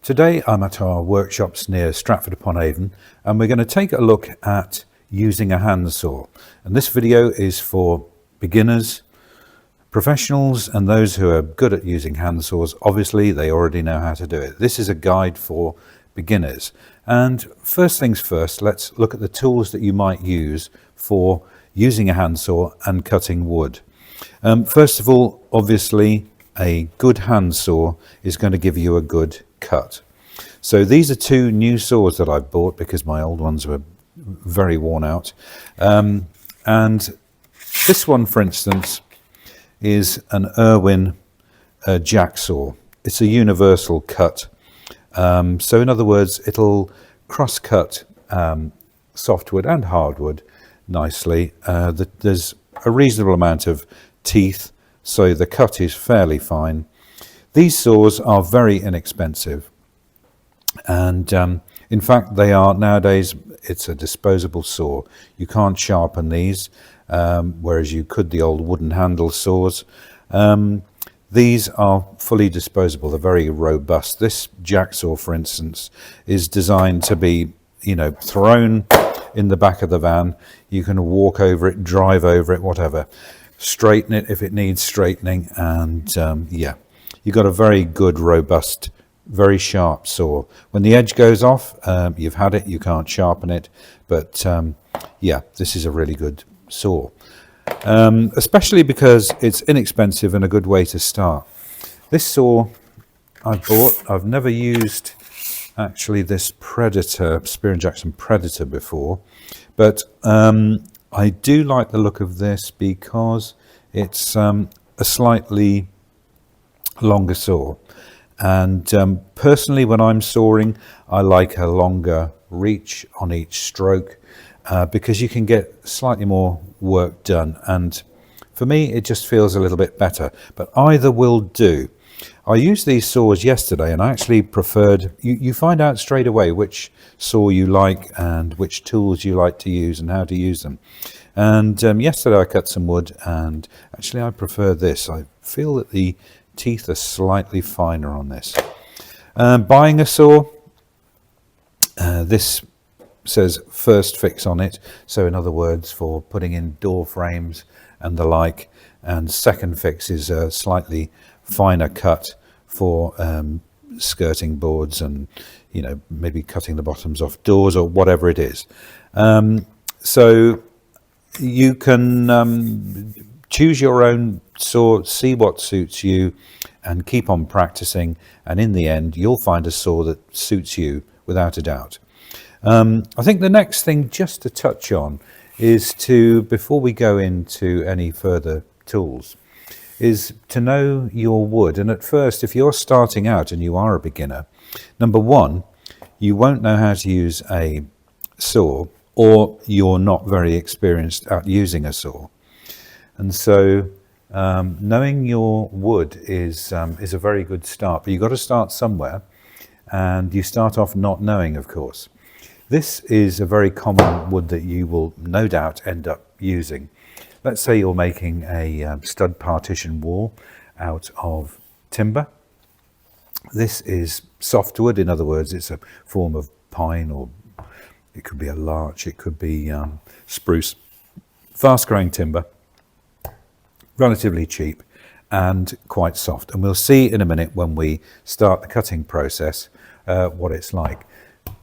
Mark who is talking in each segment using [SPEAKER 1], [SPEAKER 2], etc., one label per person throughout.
[SPEAKER 1] Today I'm at our workshops near Stratford upon Avon, and we're going to take a look at using a handsaw. And this video is for beginners, professionals, and those who are good at using handsaws. Obviously they already know how to do it. This is a guide for beginners. And first things first, let's look at the tools that you might use for using a handsaw and cutting wood. First of all, obviously a good handsaw is going to give you a good cut. So these are two new saws that I've bought because my old ones were very worn out. And this one, for instance, is an Irwin jack saw. It's a universal cut. So in other words, it'll cross cut softwood and hardwood nicely. There's a reasonable amount of teeth, so the cut is fairly fine. These saws are very inexpensive, and in fact they are nowadays. It's a disposable saw. You can't sharpen these, whereas you could the old wooden handle saws. These are fully disposable. They're very robust. This jack saw, for instance, is designed to be, thrown in the back of the van. You can walk over it, drive over it, whatever. Straighten it if it needs straightening, and yeah. You've got a very good, robust, very sharp saw. When the edge goes off, you've had it, you can't sharpen it. But yeah, this is a really good saw. Especially because it's inexpensive and a good way to start. This saw I bought, I've never used actually this Predator, Spear & Jackson Predator before. But I do like the look of this because it's a slightly longer saw, and personally when I'm sawing I like a longer reach on each stroke because you can get slightly more work done, and for me it just feels a little bit better, but either will do. I used these saws yesterday and I actually preferred, you find out straight away which saw you like and which tools you like to use and how to use them. And yesterday I cut some wood, and actually I prefer this. I feel that the teeth are slightly finer on this. Buying a saw, this says first fix on it, so in other words for putting in door frames and the like, and second fix is a slightly finer cut for skirting boards and maybe cutting the bottoms off doors or whatever it is. So you can choose your own saw, see what suits you, and keep on practicing, and in the end you'll find a saw that suits you without a doubt. I think the next thing just to touch on is before we go into any further tools, is to know your wood. And at first, if you're starting out and you are a beginner, number one, you won't know how to use a saw, or you're not very experienced at using a saw. And so knowing your wood is a very good start, but you've got to start somewhere, and you start off not knowing, of course. This is a very common wood that you will no doubt end up using. Let's say you're making a stud partition wall out of timber. This is softwood, in other words it's a form of pine, or it could be a larch, it could be spruce. Fast growing timber, relatively cheap and quite soft, and we'll see in a minute when we start the cutting process what it's like.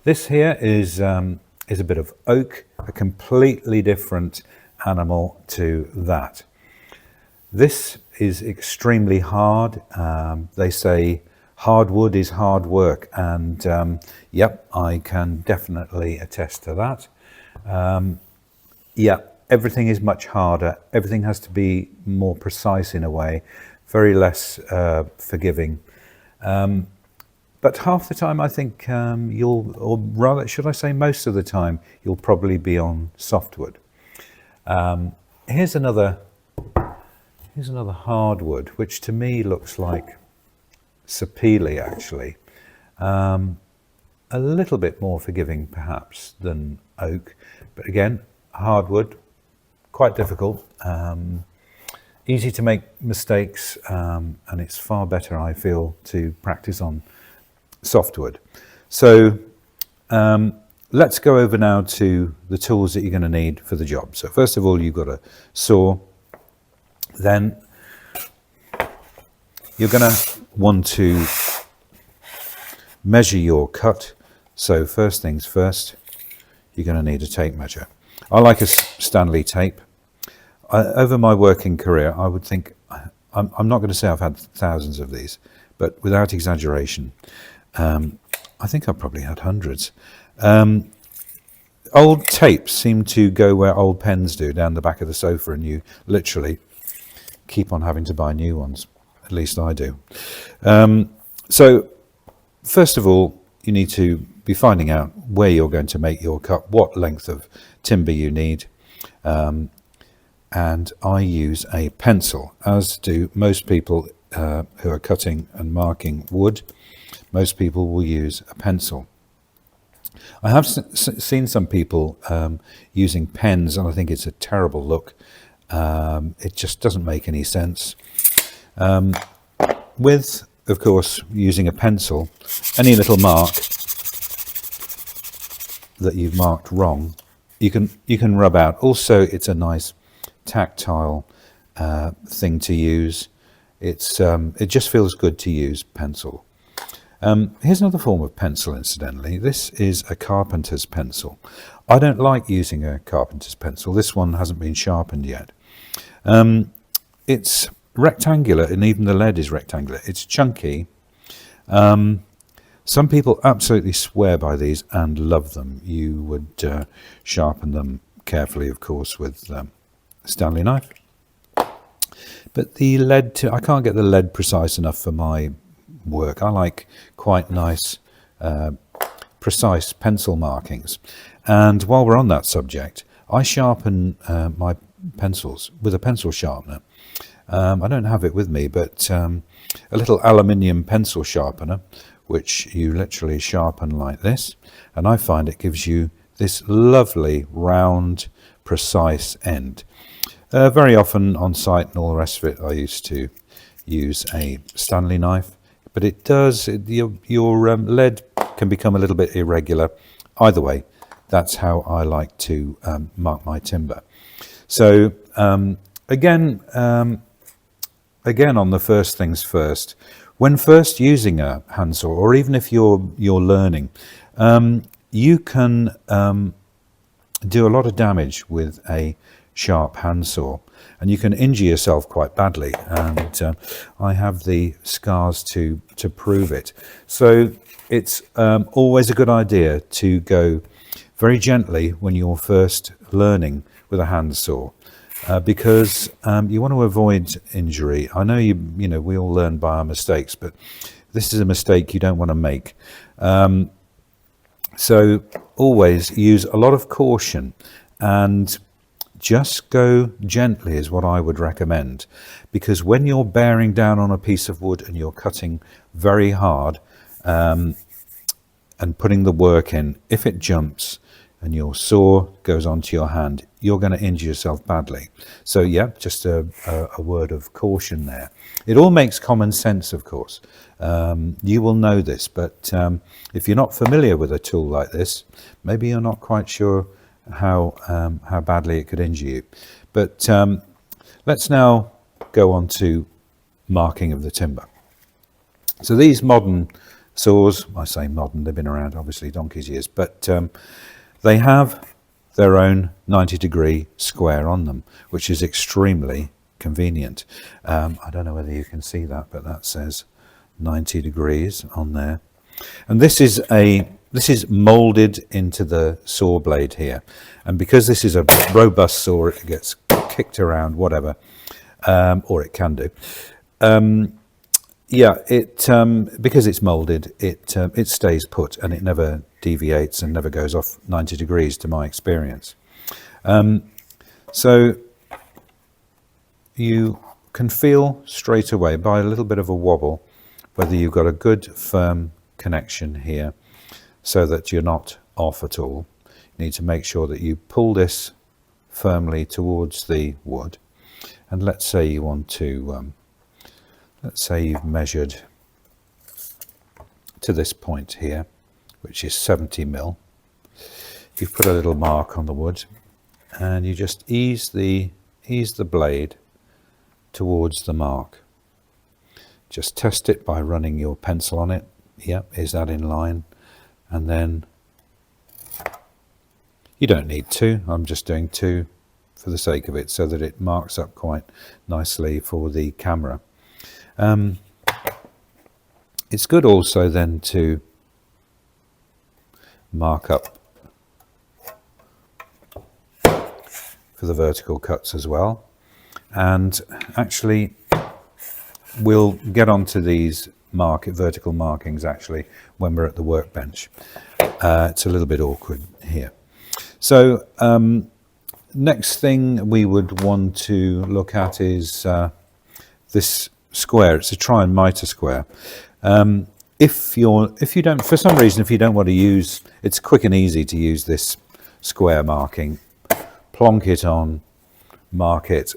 [SPEAKER 1] This here is a bit of oak, a completely different animal to that. This is extremely hard. They say hardwood is hard work, and yep, I can definitely attest to that. Yeah, everything is much harder. Everything has to be more precise in a way, very less forgiving. But half the time I think or rather, should I say most of the time, you'll probably be on softwood. Here's another hardwood, which to me looks like sapele actually. A little bit more forgiving perhaps than oak, but again, hardwood, quite difficult. easy to make mistakes, and it's far better, I feel, to practice on softwood. So let's go over now to the tools that you're going to need for the job. So first of all, you've got a saw. Then you're going to want to measure your cut. So first things first, you're going to need a tape measure. I like a Stanley tape. Over my working career, I would think, I'm not going to say I've had thousands of these, but without exaggeration, I think I've probably had hundreds. Old tapes seem to go where old pens do, down the back of the sofa, and you literally keep on having to buy new ones. At least I do. So first of all, you need to be finding out where you're going to make your cut, what length of timber you need. And I use a pencil, as do most people who are cutting and marking wood. Most people will use a pencil. I have seen some people using pens, and I think it's a terrible look. It just doesn't make any sense. With, of course, using a pencil, any little mark that you've marked wrong, you can rub out. Also, it's a nice tactile thing to use. It just feels good to use pencil. Here's another form of pencil, incidentally. This is a carpenter's pencil. I don't like using a carpenter's pencil. This one hasn't been sharpened yet. It's rectangular, and even the lead is rectangular. It's chunky. Some people absolutely swear by these and love them. You would sharpen them carefully, of course, with a Stanley knife. But the lead, I can't get the lead precise enough for my work. I like quite nice, precise pencil markings. And while we're on that subject, I sharpen my pencils with a pencil sharpener. I don't have it with me, but a little aluminium pencil sharpener, which you literally sharpen like this, and I find it gives you this lovely round precise end. Very often on site and all the rest of it, I used to use a Stanley knife, but it does, your lead can become a little bit irregular. Either way, that's how I like to mark my timber. So again, on the first things first, when first using a handsaw, or even if you're learning, you can do a lot of damage with a sharp handsaw, and you can injure yourself quite badly, and I have the scars to prove it. So it's always a good idea to go very gently when you're first learning with a handsaw, because you want to avoid injury. I know you know we all learn by our mistakes, but this is a mistake you don't want to make. So always use a lot of caution and just go gently is what I would recommend, because when you're bearing down on a piece of wood and you're cutting very hard and putting the work in, if it jumps and your saw goes onto your hand, you're going to injure yourself badly. So yeah, just a word of caution there. It all makes common sense, of course. You will know this, but if you're not familiar with a tool like this, maybe you're not quite sure how badly it could injure you. But let's now go on to marking of the timber. So these modern saws, I say modern, they've been around obviously donkey's years, but they have their own 90-degree square on them, which is extremely convenient. I don't know whether you can see that, but that says 90 degrees on there. And this is molded into the saw blade here, and because this is a robust saw, it gets kicked around, whatever, or it can do. Yeah, because it's molded, it stays put and it never deviates and never goes off 90 degrees, to my experience. So you can feel straight away by a little bit of a wobble whether you've got a good firm connection here, so that you're not off at all. You need to make sure that you pull this firmly towards the wood, And let's say you want to, let's say you've measured to this point here, which is 70 mil. You've put a little mark on the wood, and you just ease the blade towards the mark. Just test it by running your pencil on it. Yep, is that in line? And then you don't need two. I'm just doing two for the sake of it, so that it marks up quite nicely for the camera. It's good also then to mark up for the vertical cuts as well. And actually we'll get onto these vertical markings actually when we're at the workbench. It's a little bit awkward here. So next thing we would want to look at is this square. It's a try and mitre square. If you don't, for some reason, if you don't want to use, it's quick and easy to use this square marking. Plonk it on, mark it.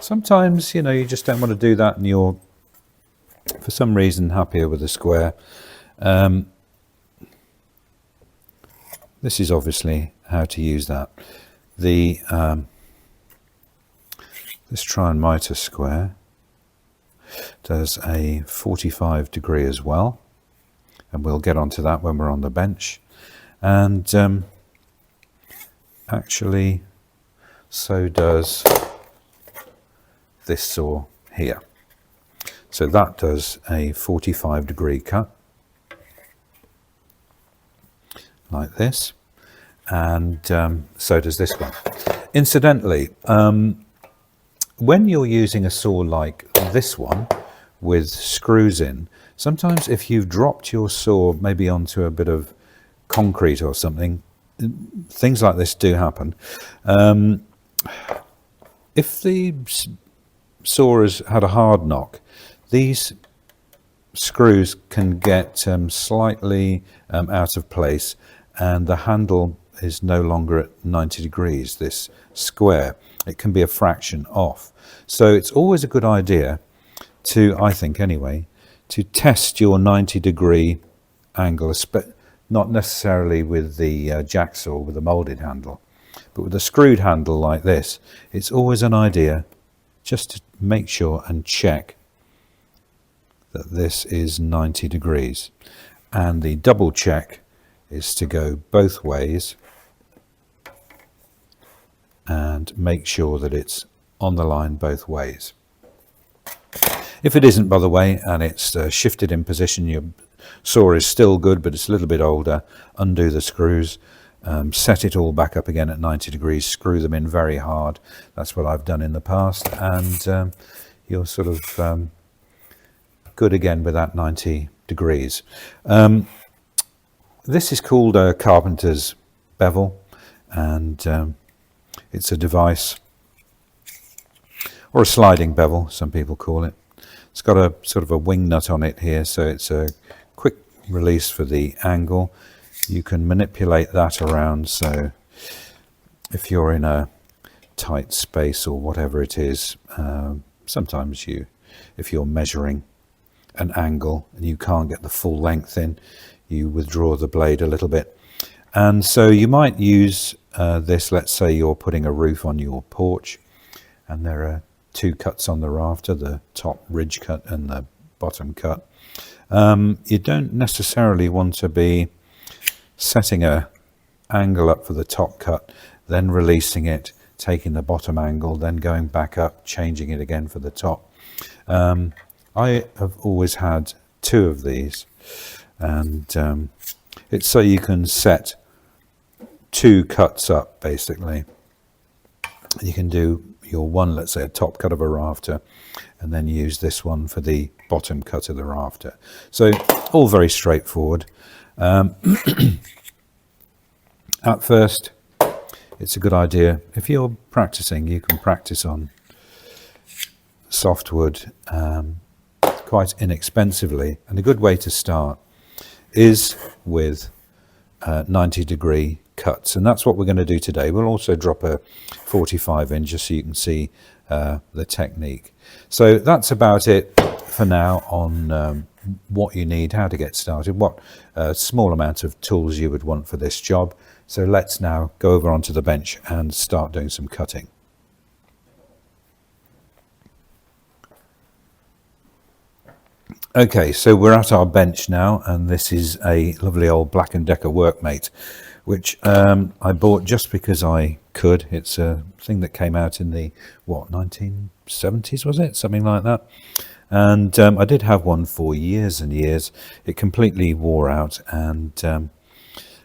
[SPEAKER 1] Sometimes, you know, you just don't want to do that and you're, for some reason, happier with a square. This is obviously how to use that. This try and mitre square does a 45 degree as well, and we'll get onto that when we're on the bench. And actually so does this saw here. So that does a 45 degree cut like this, and so does this one. Incidentally, when you're using a saw like this one with screws in, sometimes if you've dropped your saw maybe onto a bit of concrete or something, things like this do happen. If the saw has had a hard knock, these screws can get slightly out of place, and the handle is no longer at 90 degrees, this square. It can be a fraction off. So it's always a good idea to, I think anyway, to test your 90 degree angle, not necessarily with the jacksaw with a moulded handle, but with a screwed handle like this. It's always an idea just to make sure and check that this is 90 degrees. And the double check is to go both ways and make sure that it's on the line both ways. If it isn't, by the way, and it's shifted in position, your saw is still good, but it's a little bit older, undo the screws, set it all back up again at 90 degrees, screw them in very hard. That's what I've done in the past, and you're sort of good again with that 90 degrees. This is called a carpenter's bevel, and it's a device, or a sliding bevel, some people call it. It's got a sort of a wing nut on it here, so it's a quick release for the angle. You can manipulate that around, so if you're in a tight space or whatever it is, sometimes if you're measuring an angle and you can't get the full length in, you withdraw the blade a little bit. And so you might use this, let's say you're putting a roof on your porch and there are two cuts on the rafter, the top ridge cut and the bottom cut. You don't necessarily want to be setting a angle up for the top cut, then releasing it, taking the bottom angle, then going back up, changing it again for the top. I have always had two of these, and it's so you can set two cuts up basically. You can do your one, let's say a top cut of a rafter, and then use this one for the bottom cut of the rafter. So all very straightforward. At first, it's a good idea, if you're practicing, you can practice on softwood quite inexpensively, and a good way to start is with 90 degree cuts, and that's what we're going to do today. We'll also drop a 45 in just so you can see the technique. So that's about it for now on what you need, how to get started, what small amount of tools you would want for this job. So let's now go over onto the bench and start doing some cutting. Okay, so we're at our bench now, and this is a lovely old Black & Decker Workmate, which I bought just because I could. It's a thing that came out in the, 1970s, was it? Something like that. And I did have one for years and years. It completely wore out, and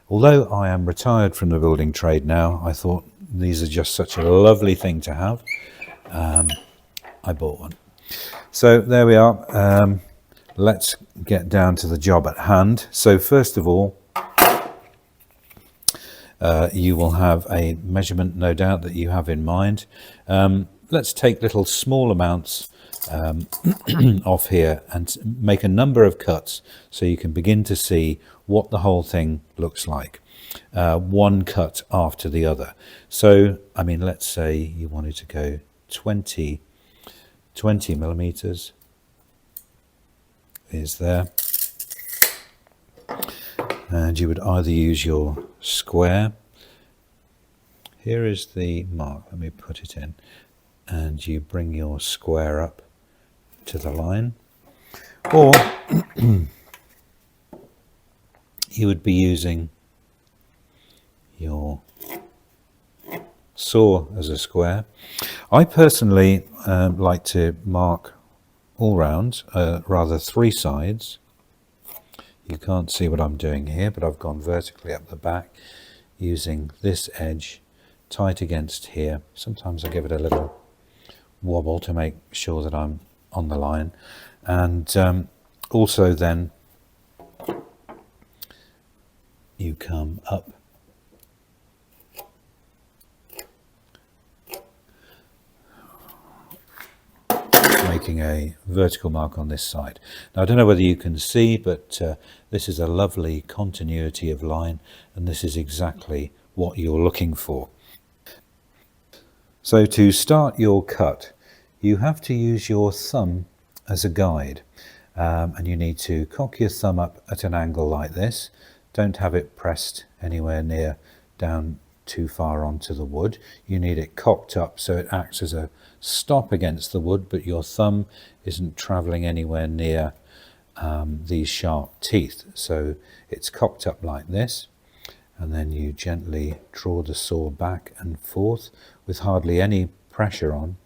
[SPEAKER 1] although I am retired from the building trade now, I thought these are just such a lovely thing to have. I bought one. So there we are. Let's get down to the job at hand. So first of all, you will have a measurement, no doubt, that you have in mind. Let's take little small amounts off here and make a number of cuts so you can begin to see what the whole thing looks like, one cut after the other. So, I mean, let's say you wanted to go 20 millimeters is there, and you would either use your square. Here is the mark, let me put it in, and you bring your square up to the line, or you would be using your saw as a square. I personally like to mark all round, rather three sides. You can't see what I'm doing here, but I've gone vertically up the back using this edge tight against here. Sometimes I give it a little wobble to make sure that I'm on the line, and also then you come up making a vertical mark on this side. Now I don't know whether you can see, but this is a lovely continuity of line, and this is exactly what you're looking for. So to start your cut, you have to use your thumb as a guide, and you need to cock your thumb up at an angle like this. Don't have it pressed anywhere near down too far onto the wood. You need it cocked up so it acts as a stop against the wood, but your thumb isn't traveling anywhere near these sharp teeth. So it's cocked up like this, and then you gently draw the saw back and forth with hardly any pressure on,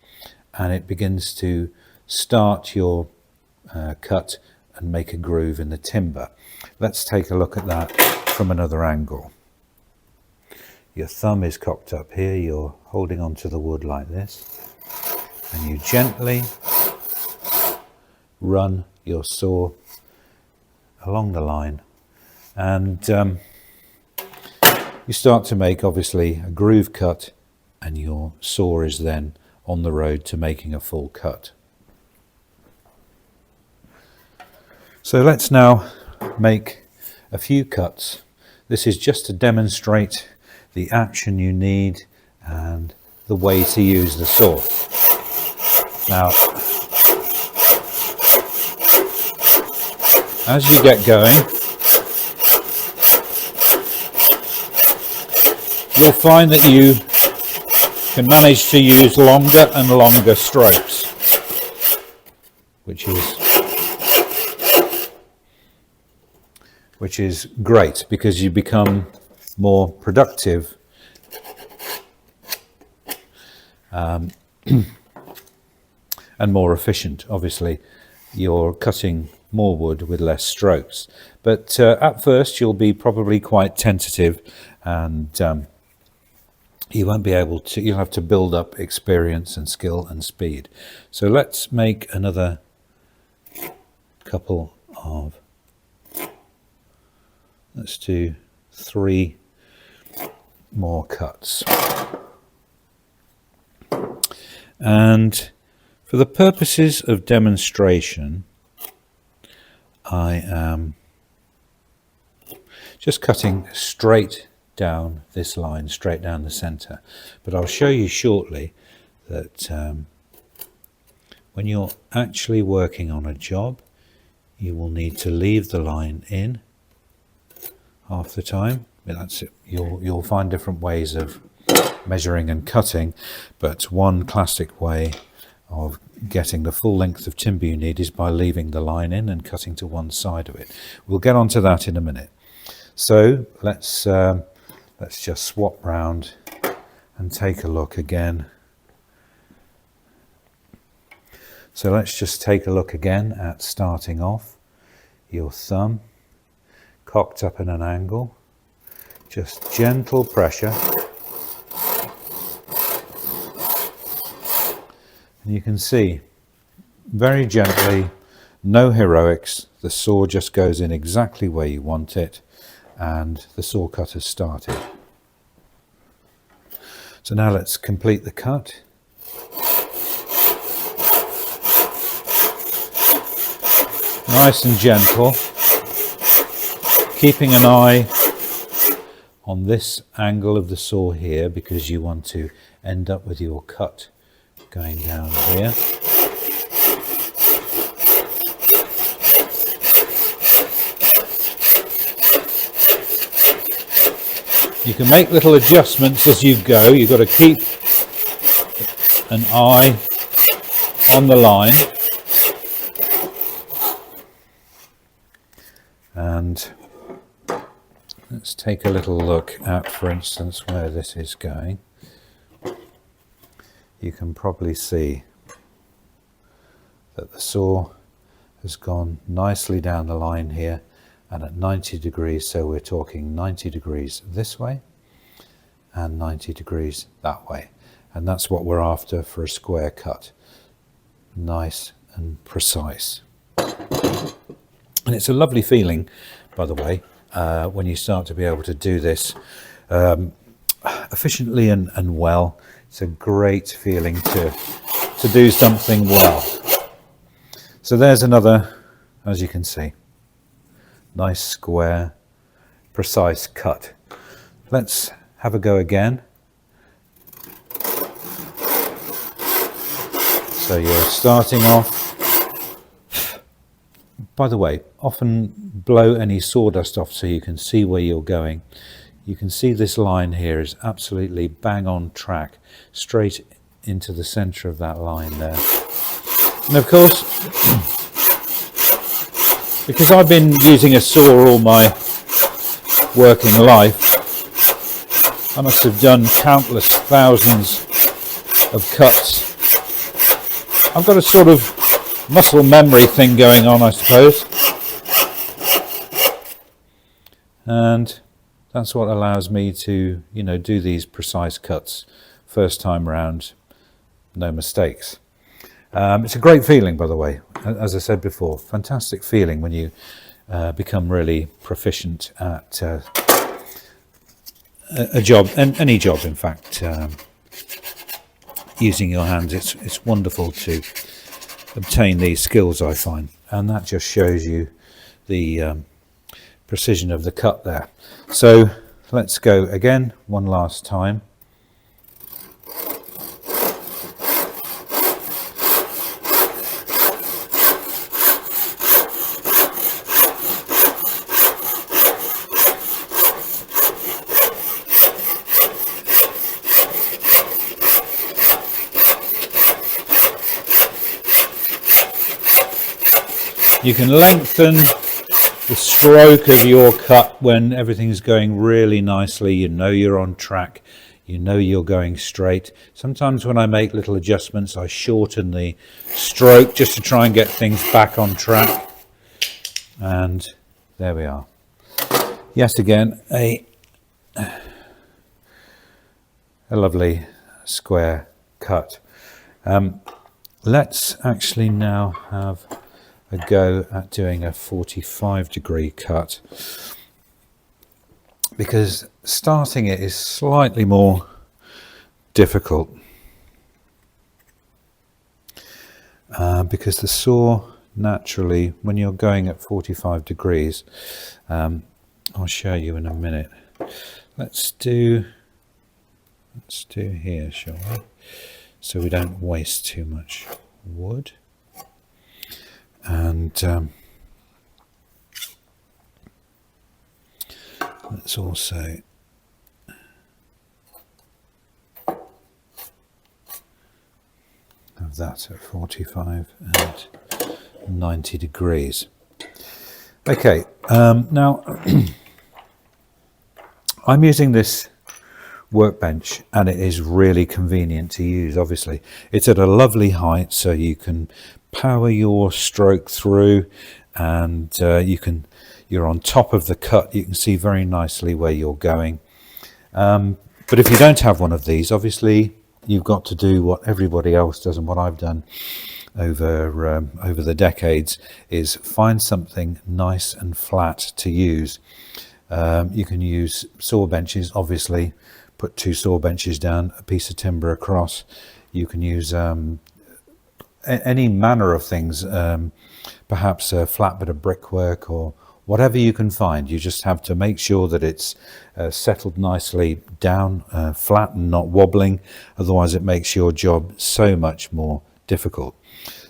[SPEAKER 1] and it begins to start your cut and make a groove in the timber. Let's take a look at that from another angle. Your thumb is cocked up here, you're holding onto the wood like this, and you gently run your saw along the line, and you start to make obviously a groove cut, and your saw is then on the road to making a full cut. So let's now make a few cuts. This is just to demonstrate the action you need and the way to use the saw. Now, as you get going, you'll find that you can manage to use longer and longer strokes, which is great because you become more productive and more efficient. Obviously, you're cutting more wood with less strokes, but at first you'll be probably quite tentative, and you won't be able to, you'll have to build up experience and skill and speed. So let's make another couple of, let's do 3 more cuts. And for the purposes of demonstration, I am just cutting straight down this line, straight down the center. But I'll show you shortly that when you're actually working on a job, you will need to leave the line in half the time. That's it. You'll find different ways of measuring and cutting, but one classic way of getting the full length of timber you need is by leaving the line in and cutting to one side of it. We'll get onto that in a minute. So let's just swap round and take a look again. So let's just take a look again at starting off. Your thumb cocked up in an angle, just gentle pressure. And you can see, very gently, no heroics, the saw just goes in exactly where you want it, and the saw cut has started. So now let's complete the cut. Nice and gentle, keeping an eye on this angle of the saw here, because you want to end up with your cut going down here. You can make little adjustments as you go. You've got to keep an eye on the line. And let's take a little look at, for instance, where this is going. You can probably see that the saw has gone nicely down the line here and at 90 degrees, so we're talking 90 degrees this way and 90 degrees that way, and that's what we're after for a square cut, nice and precise. And it's a lovely feeling, by the way, when you start to be able to do this efficiently and well. It's a great feeling to do something well. So there's another, as you can see, nice square, precise cut. Let's have a go again. So you're starting off. By the way, often blow any sawdust off so you can see where you're going. You can see this line here is absolutely bang on track, straight into the center of that line there. And of course, because I've been using a saw all my working life, I must have done countless thousands of cuts. I've got a sort of muscle memory thing going on, I suppose. And that's what allows me to, do these precise cuts first time round, no mistakes. It's a great feeling, by the way, as I said before, fantastic feeling when you become really proficient at a job, and any job in fact, using your hands. It's wonderful to obtain these skills, I find, and that just shows you the precision of the cut there. So let's go again one last time. You can lengthen the stroke of your cut when everything's going really nicely. You know you're on track. You know you're going straight. Sometimes when I make little adjustments, I shorten the stroke just to try and get things back on track. And there we are. Yet again, a lovely square cut. Let's actually now have a go at doing a 45-degree cut, because starting it is slightly more difficult, because the saw naturally, when you're going at 45 degrees, I'll show you in a minute, let's do here, shall we? So we don't waste too much wood. And let's also have that at 45 and 90 degrees. Okay, now I'm using this workbench and it is really convenient to use. Obviously it's at a lovely height, so you can power your stroke through, and you're on top of the cut. You can see very nicely where you're going. But if you don't have one of these, obviously you've got to do what everybody else does, and what I've done over the decades is find something nice and flat to use. You can use saw benches, obviously. Put 2 saw benches down, a piece of timber across. You can use any manner of things, perhaps a flat bit of brickwork or whatever you can find. You just have to make sure that it's settled nicely down, flat and not wobbling. Otherwise it makes your job so much more difficult.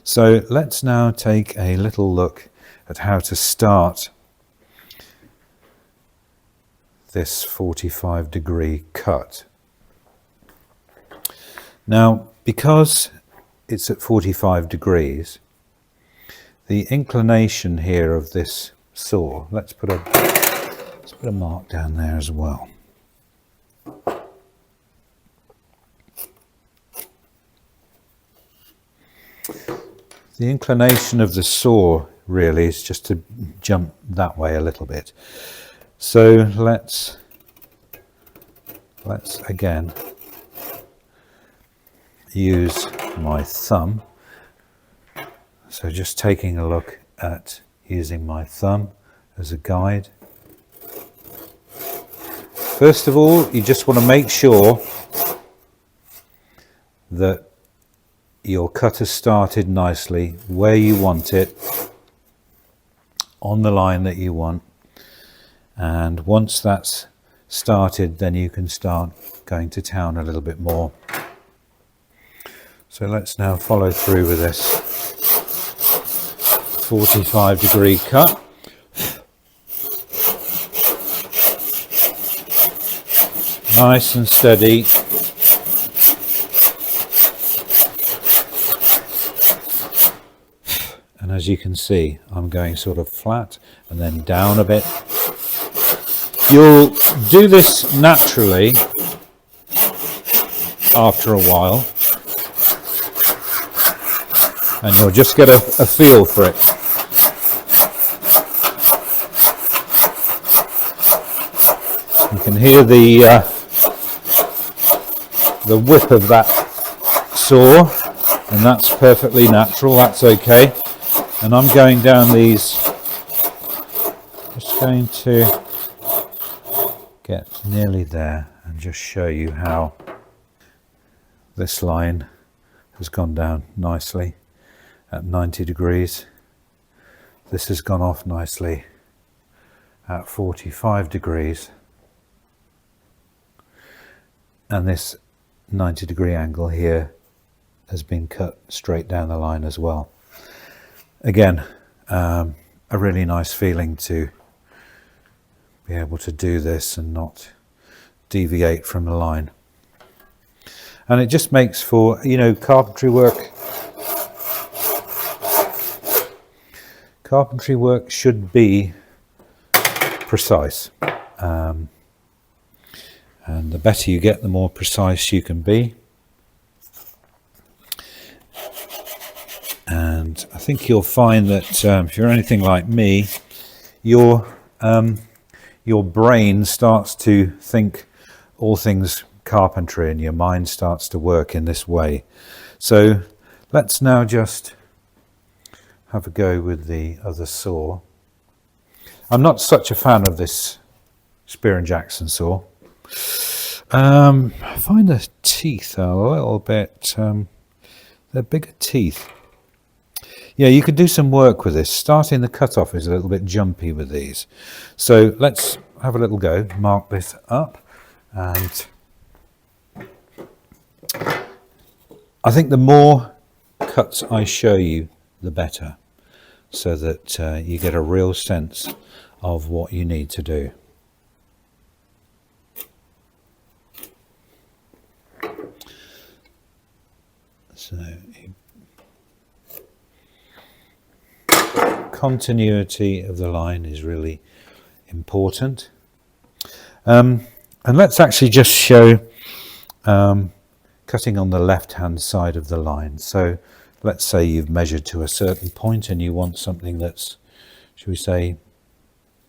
[SPEAKER 1] So let's now take a little look at how to start this 45-degree cut. Now, because it's at 45 degrees, the inclination here of this saw, let's put a mark down there as well. The inclination of the saw really is just to jump that way a little bit. So let's again use my thumb. So just taking a look at using my thumb as a guide. First of all, you just want to make sure that your cut has started nicely where you want it, on the line that you want. And once that's started, then you can start going to town a little bit more. So let's now follow through with this 45-degree cut. Nice and steady. And as you can see, I'm going sort of flat and then down a bit. You'll do this naturally after a while, and you'll just get a feel for it. You can hear the whip of that saw, and that's perfectly natural, that's okay. And I'm going down these, just going to get nearly there and just show you how this line has gone down nicely at 90 degrees. This has gone off nicely at 45 degrees. And this 90-degree angle here has been cut straight down the line as well. Again, a really nice feeling to be able to do this and not deviate from the line. And it just makes for, you know, carpentry work. Carpentry work should be precise. And the better you get, the more precise you can be. And I think you'll find that if you're anything like me, your brain starts to think all things carpentry and your mind starts to work in this way. So let's now just have a go with the other saw. I'm not such a fan of this Spear & Jackson saw. I find the teeth are a little bit, they're bigger teeth. Yeah, you could do some work with this. Starting the cut-off is a little bit jumpy with these. So let's have a little go, mark this up. And I think the more cuts I show you, the better, so that you get a real sense of what you need to do. So continuity of the line is really important. And let's actually just show cutting on the left hand side of the line. So let's say you've measured to a certain point and you want something that's, should we say,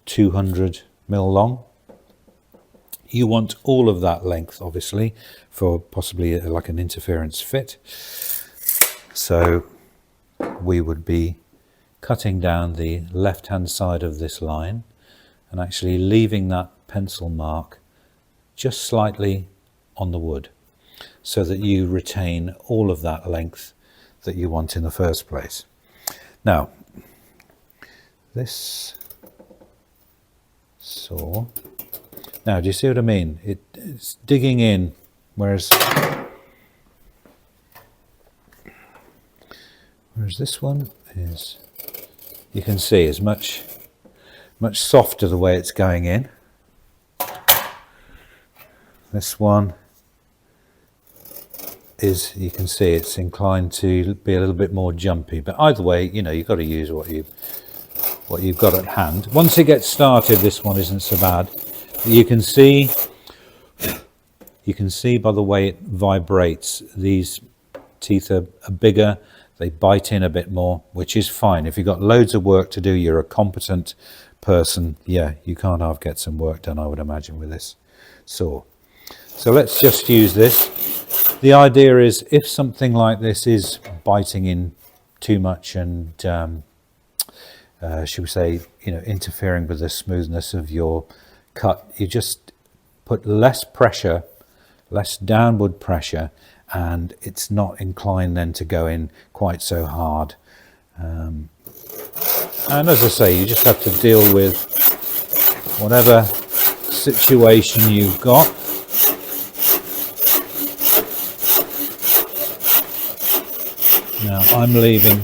[SPEAKER 1] 200 mil long. You want all of that length, obviously, for possibly like an interference fit. So we would be cutting down the left hand side of this line and actually leaving that pencil mark just slightly on the wood, so that you retain all of that length that you want in the first place. Now, this saw, now do you see what I mean? It's digging in, whereas this one is, you can see, is much softer the way it's going in. This one is, you can see, it's inclined to be a little bit more jumpy, but either way, you know, you've got to use what you've got at hand. Once it gets started, this one isn't so bad. You can see by the way it vibrates, these teeth are bigger, they bite in a bit more, which is fine. If you've got loads of work to do, you're a competent person, yeah, you can't half get some work done, I would imagine, with this saw. So let's just use this. The idea is, if something like this is biting in too much and should we say, you know, interfering with the smoothness of your cut, you just put less pressure, less downward pressure, and it's not inclined then to go in quite so hard. And as I say, you just have to deal with whatever situation you've got. Now I'm leaving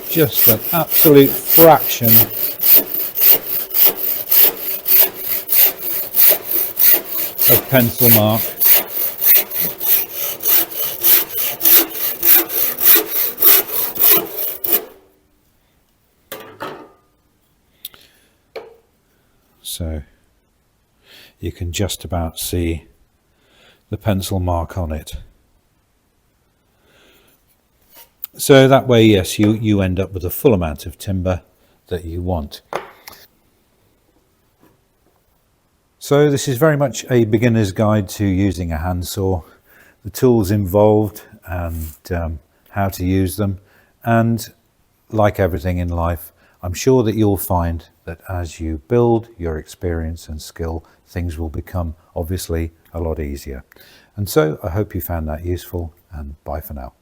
[SPEAKER 1] just an absolute fraction of pencil mark. So you can just about see the pencil mark on it. So that way, yes, you end up with the full amount of timber that you want. So this is very much a beginner's guide to using a handsaw, the tools involved and how to use them. And like everything in life, I'm sure that you'll find that as you build your experience and skill, things will become obviously a lot easier. And so I hope you found that useful, and bye for now.